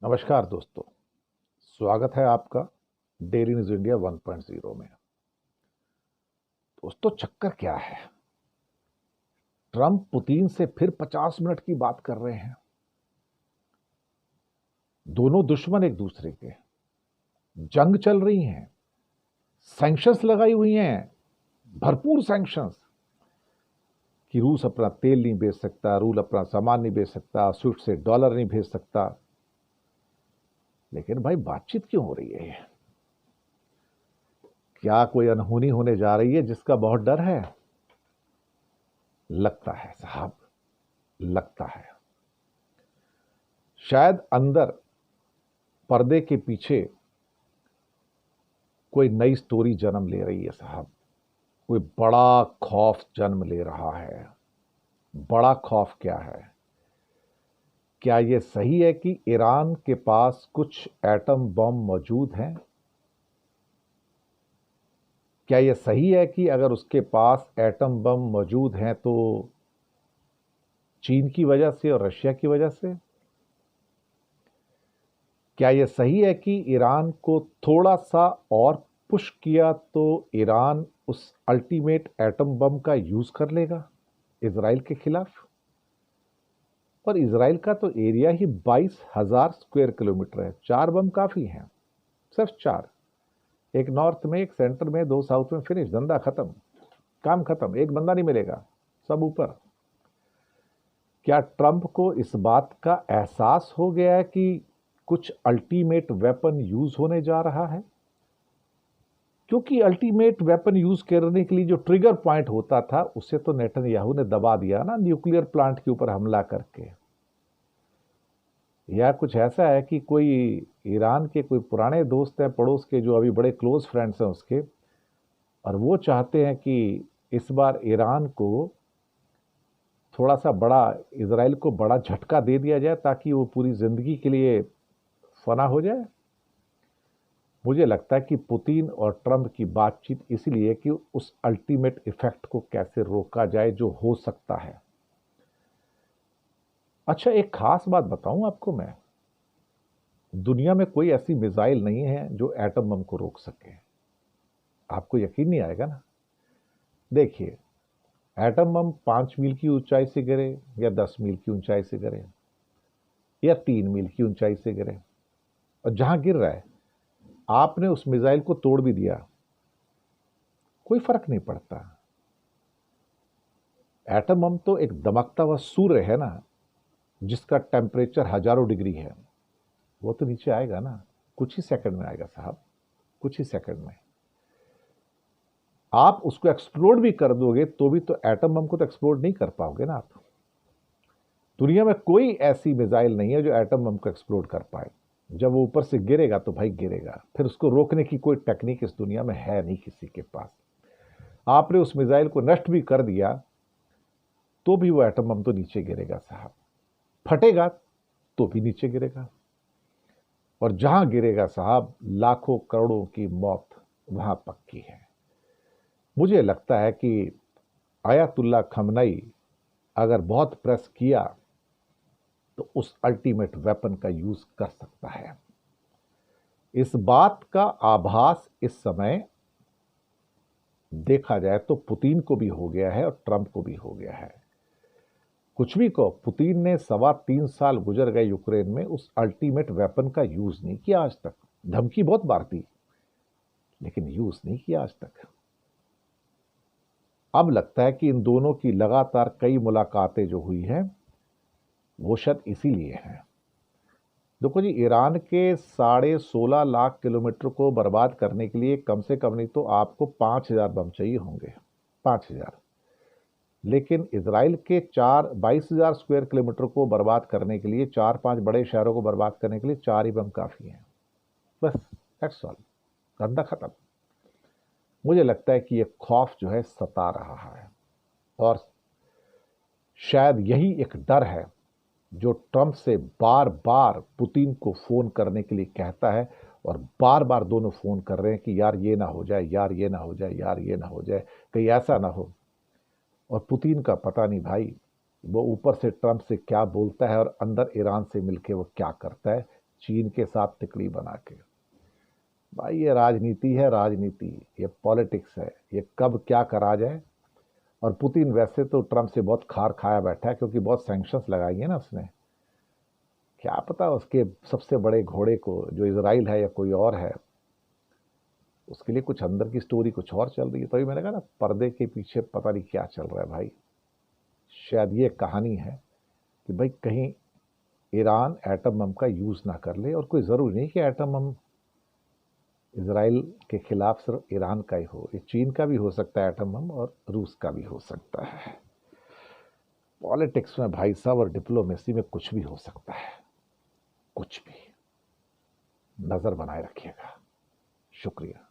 नमस्कार दोस्तों, स्वागत है आपका डेली न्यूज इंडिया 1.0 में। दोस्तों, चक्कर क्या है? ट्रंप पुतिन से फिर 50 मिनट की बात कर रहे हैं। दोनों दुश्मन एक दूसरे के, जंग चल रही है, सैंक्शंस लगाई हुई हैं, भरपूर सैंक्शंस कि रूस अपना तेल नहीं बेच सकता, रूस अपना सामान नहीं बेच सकता, स्विफ्ट से डॉलर नहीं भेज सकता। लेकिन भाई, बातचीत क्यों हो रही है? क्या कोई अनहोनी होने जा रही है जिसका बहुत डर है? लगता है साहब, लगता है शायद अंदर पर्दे के पीछे कोई नई स्टोरी जन्म ले रही है साहब। कोई बड़ा खौफ जन्म ले रहा है। बड़ा खौफ क्या है? क्या यह सही है कि ईरान के पास कुछ एटम बम मौजूद हैं? क्या यह सही है कि अगर उसके पास एटम बम मौजूद हैं तो चीन की वजह से और रशिया की वजह से? क्या यह सही है कि ईरान को थोड़ा सा और पुश किया तो ईरान उस अल्टीमेट एटम बम का यूज कर लेगा इजराइल के खिलाफ? और इजराइल का तो एरिया ही 22,000 स्क्वायर किलोमीटर है। 4 बम काफी हैं, सिर्फ 4। एक नॉर्थ में, एक सेंटर में, 2 साउथ में, फिनिश, धंधा खत्म, काम खत्म, एक बंदा नहीं मिलेगा, सब ऊपर। क्या ट्रंप को इस बात का एहसास हो गया है कि कुछ अल्टीमेट वेपन यूज होने जा रहा है? क्योंकि अल्टीमेट वेपन यूज करने के लिए जो ट्रिगर पॉइंट होता था उसे तो नेतन्याहू ने दबा दिया ना, न्यूक्लियर प्लांट के ऊपर हमला करके। या कुछ ऐसा है कि कोई ईरान के कोई पुराने दोस्त हैं पड़ोस के, जो अभी बड़े क्लोज फ्रेंड्स हैं उसके, और वो चाहते हैं कि इस बार ईरान को थोड़ा सा बड़ा, इजराइल को बड़ा झटका दे दिया जाए ताकि वो पूरी जिंदगी के लिए फना हो जाए। मुझे लगता है कि पुतिन और ट्रंप की बातचीत इसलिए कि उस अल्टीमेट इफेक्ट को कैसे रोका जाए जो हो सकता है। अच्छा, एक खास बात बताऊं आपको मैं, दुनिया में कोई ऐसी मिसाइल नहीं है जो एटम बम को रोक सके। आपको यकीन नहीं आएगा ना। देखिए, एटम बम 5 मील की ऊंचाई से गिरे या 10 मील की ऊंचाई से गिरे या 3 मील की ऊंचाई से गिरे, और जहां गिर रहा है आपने उस मिसाइल को तोड़ भी दिया, कोई फर्क नहीं पड़ता। एटम बम तो एक दमकता हुआ सूर्य है ना, जिसका टेम्परेचर हजारों डिग्री है। वो तो नीचे आएगा ना, कुछ ही सेकंड में आएगा साहब, कुछ ही सेकंड में। आप उसको एक्सप्लोड भी कर दोगे तो भी तो एटम बम को तो एक्सप्लोड नहीं कर पाओगे ना आप। दुनिया में कोई ऐसी मिसाइल नहीं है जो एटम बम को एक्सप्लोड कर पाए। जब वो ऊपर से गिरेगा तो भाई गिरेगा, फिर उसको रोकने की कोई टेक्निक इस दुनिया में है नहीं किसी के पास। आपने उस मिसाइल को नष्ट भी कर दिया तो भी वो एटम बम तो नीचे गिरेगा साहब, फटेगा तो भी नीचे गिरेगा, और जहां गिरेगा साहब लाखों करोड़ों की मौत वहां पक्की है। मुझे लगता है कि आयतुल्ला खमनई अगर बहुत प्रेस किया तो उस अल्टीमेट वेपन का यूज कर सकता है। इस बात का आभास इस समय देखा जाए तो पुतिन को भी हो गया है और ट्रंप को भी हो गया है। कुछ भी कहो, पुतिन ने 3.25 साल गुजर गए यूक्रेन में, उस अल्टीमेट वेपन का यूज नहीं किया आज तक। धमकी बहुत बार दी लेकिन यूज नहीं किया आज तक। अब लगता है कि इन दोनों की लगातार कई मुलाकातें जो हुई हैं वो शायद इसीलिए हैं। देखो जी, ईरान के 16.5 लाख किलोमीटर को बर्बाद करने के लिए कम से कम नहीं तो आपको 5,000 बम चाहिए होंगे, 5,000। लेकिन इसराइल के 22,000 स्क्वायर किलोमीटर को बर्बाद करने के लिए, 4-5 बड़े शहरों को बर्बाद करने के लिए 4 ही बम काफी हैं, बस। दैट्स ऑल, धंधा खत्म। मुझे लगता है कि ये खौफ जो है सता रहा है, और शायद यही एक डर है जो ट्रंप से बार बार पुतिन को फोन करने के लिए कहता है, और बार बार दोनों फोन कर रहे हैं कि यार ये ना हो जाए, यार ये ना हो जाए, यार ये ना हो जाए, कहीं ऐसा ना हो। और पुतिन का पता नहीं भाई, वो ऊपर से ट्रंप से क्या बोलता है और अंदर ईरान से मिलके वो क्या करता है, चीन के साथ तिकड़ी बना के। भाई ये राजनीति है, राजनीति, ये पॉलिटिक्स है, ये कब क्या करा जाए। और पुतिन वैसे तो ट्रंप से बहुत खार खाया बैठा है, क्योंकि बहुत सैंक्शंस लगाई है ना उसने। क्या पता उसके सबसे बड़े घोड़े को, जो इजराइल है या कोई और है, उसके लिए कुछ अंदर की स्टोरी कुछ और चल रही है। तभी मैंने कहा ना, पर्दे के पीछे पता नहीं क्या चल रहा है भाई। शायद ये कहानी है कि भाई कहीं ईरान एटम बम का यूज ना कर ले। और कोई जरूरी नहीं कि एटम बम इजराइल के खिलाफ सिर्फ ईरान का ही हो, ये चीन का भी हो सकता है एटम बम, और रूस का भी हो सकता है। पॉलिटिक्स में भाई साहब और डिप्लोमेसी में कुछ भी हो सकता है, कुछ भी। नजर बनाए रखिएगा। शुक्रिया।